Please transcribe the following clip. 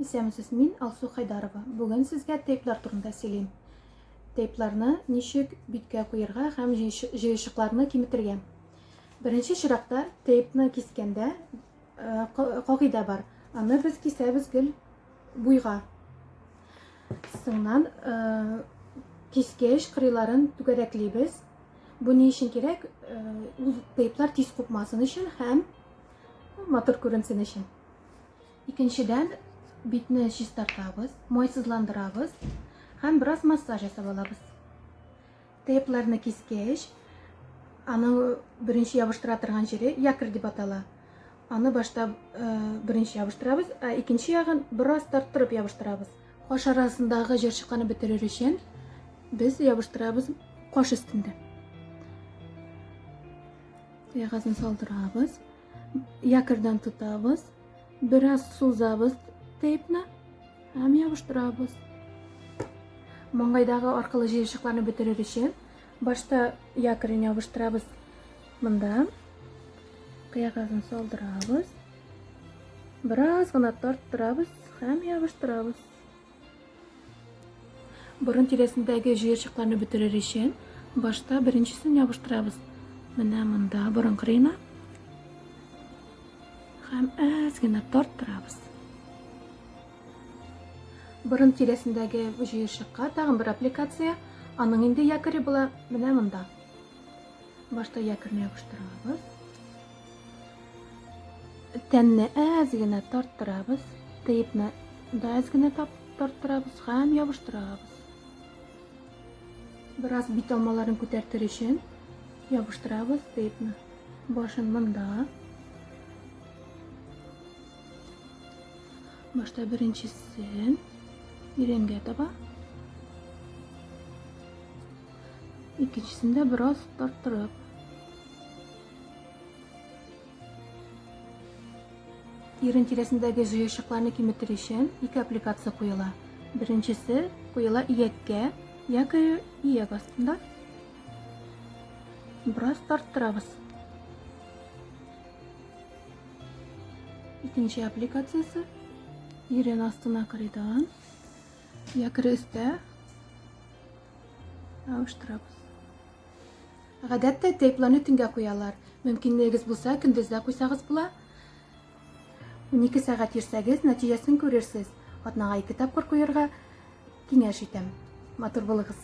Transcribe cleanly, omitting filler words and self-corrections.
Исәмсез, мин Алсу Хайдарова. Бүген сезгә тейплар турында сөйлим. Тейпларны ничек биткә куярга һәм җыйшыкларны киметергә. Беренче чиратта тейпны кискәндә кагыйдә бар. Аны без кисәбез гел буйга. Соңнан кискәч кырыйларын түгәрәклибез. Бу ни өчен кирәк? Тейплар тиз купмасын өчен һәм матур күренсен өчен. Икенчедән, битне чистартабыз, майсызландырабыз һәм бераз массаж ясап алабыз. Тейпларны кискәч, аның беренче ябыштыра торган җире якорь дип атала. Аны башта беренче ябыштырабыз, икенче ягын бераз тарттырып ябыштырабыз. Каш арасындагы җырчыкларны бетерер өчен без ябыштырабыз каш өстендә. Ягазын салдырабыз, якорьдан тотабыз, бераз сузабыз тейпны һәм ябыштырабыз. Маңгайдагы аркылы җыйшыкларны бетерер өчен башта якорьны ябыштырабыз монда. Ягазын салдырабыз, бераз гына тарттырабыз һәм ябыштырабыз. Борын тирәсендәге җыйшыкларны бетерер өчен башта беренчесен ябыштырабыз. Менә монда борын кырыена һәм әз генә тарттырабыз. Борын тирәсендәге җыйшыкка тагын бер аппликация, аның инде якоры була менә монда. Башта якорьны ябыштырабыз. Тәнне әз генә тарттырабыз, тейпны да әз генә тарттырабыз һәм ябыштырабыз. Бераз бит алмаларын күтәртер өчен ябыштырабыз тейпны. Башын монда. Башта беренчесен иренгә таба. Икенчесендә бераз тарттырып. Ирен тирәсендәге җыйшыкларны киметер өчен ике аппликация куела. Беренчесе куела ияккә, яки ияк астында. Бераз тарттырабыз. Икенче аппликациясе ирен астына кырыйдан, якорь өстә ябыштырабыз. Гадәттә тейпларны төнгә куялар. Мөмкинлегегез булса, көндез дә куйсагыз була. 12 сәгать йөрсәгез, нәтиҗәсен күрерсез. Атнага 2 тапкыр куярга киңәш итәм. Матур булыгыз.